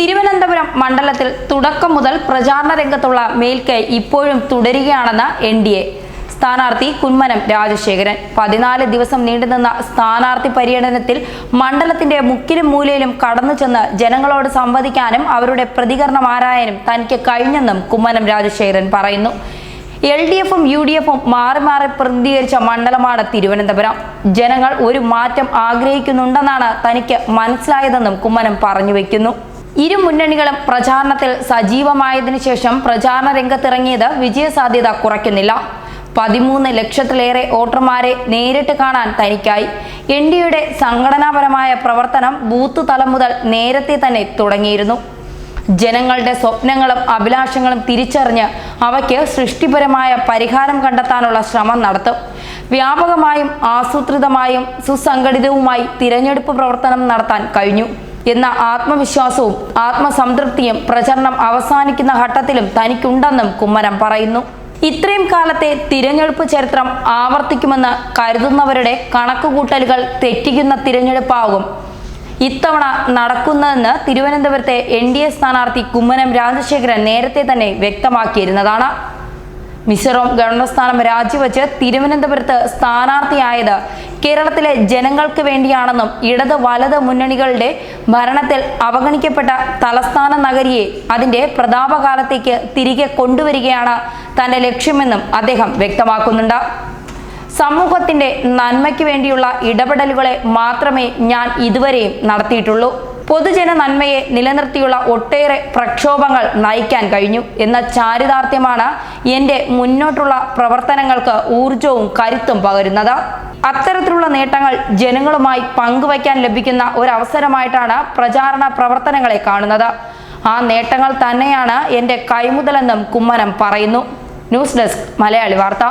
തിരുവനന്തപുരം മണ്ഡലത്തിൽ തുടക്കം മുതൽ പ്രചാരണ രംഗത്തുള്ള മേൽക്കൈ ഇപ്പോഴും തുടരുകയാണെന്ന് NDA സ്ഥാനാർത്ഥി കുമ്മനം രാജശേഖരൻ 14 ദിവസം നീണ്ടുനിന്ന സ്ഥാനാർത്ഥി പര്യടനത്തിൽ മണ്ഡലത്തിന്റെ മുക്കിലും മൂലയിലും കടന്നു ചെന്ന് ജനങ്ങളോട് സംവദിക്കാനും അവരുടെ പ്രതികരണം ആരായാനും തനിക്ക് കഴിഞ്ഞെന്നും കുമ്മനം രാജശേഖരൻ പറയുന്നു. LDFും UDFും മാറി മാറി പ്രതികരിച്ച മണ്ഡലമാണ് തിരുവനന്തപുരം. ജനങ്ങൾ ഒരു മാറ്റം ആഗ്രഹിക്കുന്നുണ്ടെന്നാണ് തനിക്ക് മനസ്സിലായതെന്നും കുമ്മനം പറഞ്ഞു വയ്ക്കുന്നു. ഇരു മുന്നണികളും പ്രചാരണത്തിൽ സജീവമായതിനു ശേഷം പ്രചാരണ രംഗത്തിറങ്ങിയത് വിജയസാധ്യത കുറയ്ക്കുന്നില്ല. 13 ലക്ഷത്തിലേറെ വോട്ടർമാരെ നേരിട്ട് കാണാൻ തനിക്കായി. NDAയുടെ സംഘടനാപരമായ പ്രവർത്തനം ബൂത്ത് തലം മുതൽ നേരത്തെ തന്നെ തുടങ്ങിയിരുന്നു. ജനങ്ങളുടെ സ്വപ്നങ്ങളും അഭിലാഷങ്ങളും തിരിച്ചറിഞ്ഞ് അവയ്ക്ക് സൃഷ്ടിപരമായ പരിഹാരം കണ്ടെത്താനുള്ള ശ്രമം നടത്തും. വ്യാപകമായും ആസൂത്രിതമായും സുസംഘടിതവുമായി തിരഞ്ഞെടുപ്പ് പ്രവർത്തനം നടത്താൻ കഴിഞ്ഞു എന്ന ആത്മവിശ്വാസവും ആത്മസംതൃപ്തിയും പ്രചരണം അവസാനിക്കുന്ന ഘട്ടത്തിലും തനിക്കുണ്ടെന്നും കുമ്മനം പറയുന്നു. ഇത്രയും കാലത്തെ തിരഞ്ഞെടുപ്പ് ചരിത്രം ആവർത്തിക്കുമെന്ന് കരുതുന്നവരുടെ കണക്കുകൂട്ടലുകൾ തെറ്റിക്കുന്ന തിരഞ്ഞെടുപ്പാകും ഇത്തവണ നടക്കുന്നതെന്ന് തിരുവനന്തപുരത്തെ NDA സ്ഥാനാർത്ഥി കുമ്മനം രാജശേഖരൻ നേരത്തെ തന്നെ വ്യക്തമാക്കിയിരുന്നതാണ്. മിസോറാം ഗവർണർ സ്ഥാനം രാജിവെച്ച് തിരുവനന്തപുരത്ത് സ്ഥാനാർത്ഥിയായത് കേരളത്തിലെ ജനങ്ങൾക്ക് വേണ്ടിയാണെന്നും ഇടത് വലത് മുന്നണികളുടെ ഭരണത്തിൽ അവഗണിക്കപ്പെട്ട തലസ്ഥാന നഗരിയെ അതിന്റെ പ്രതാപകാലത്തേക്ക് തിരികെ കൊണ്ടുവരികയാണ് തന്റെ ലക്ഷ്യമെന്നും അദ്ദേഹം വ്യക്തമാക്കുന്നുണ്ട്. സമൂഹത്തിന്റെ നന്മയ്ക്ക് വേണ്ടിയുള്ള ഇടപെടലുകളെ മാത്രമേ ഞാൻ ഇതുവരെയും നടത്തിയിട്ടുള്ളൂ. പൊതുജന നന്മയെ നിലനിർത്തിയുള്ള ഒട്ടേറെ പ്രക്ഷോഭങ്ങൾ നയിക്കാൻ കഴിഞ്ഞു എന്ന ചാരിതാർത്ഥ്യമാണ് എൻ്റെ മുന്നോട്ടുള്ള പ്രവർത്തനങ്ങൾക്ക് ഊർജവും കരുത്തും പകരുന്നത്. അത്തരത്തിലുള്ള നേട്ടങ്ങൾ ജനങ്ങളുമായി പങ്കുവയ്ക്കാൻ ലഭിക്കുന്ന ഒരവസരമായിട്ടാണ് പ്രചാരണ പ്രവർത്തനങ്ങളെ കാണുന്നത്. ആ നേട്ടങ്ങൾ തന്നെയാണ് എൻ്റെ കൈമുതലെന്നും കുമ്മനം പറയുന്നു. ന്യൂസ് ഡെസ്ക് മലയാളി വാർത്ത.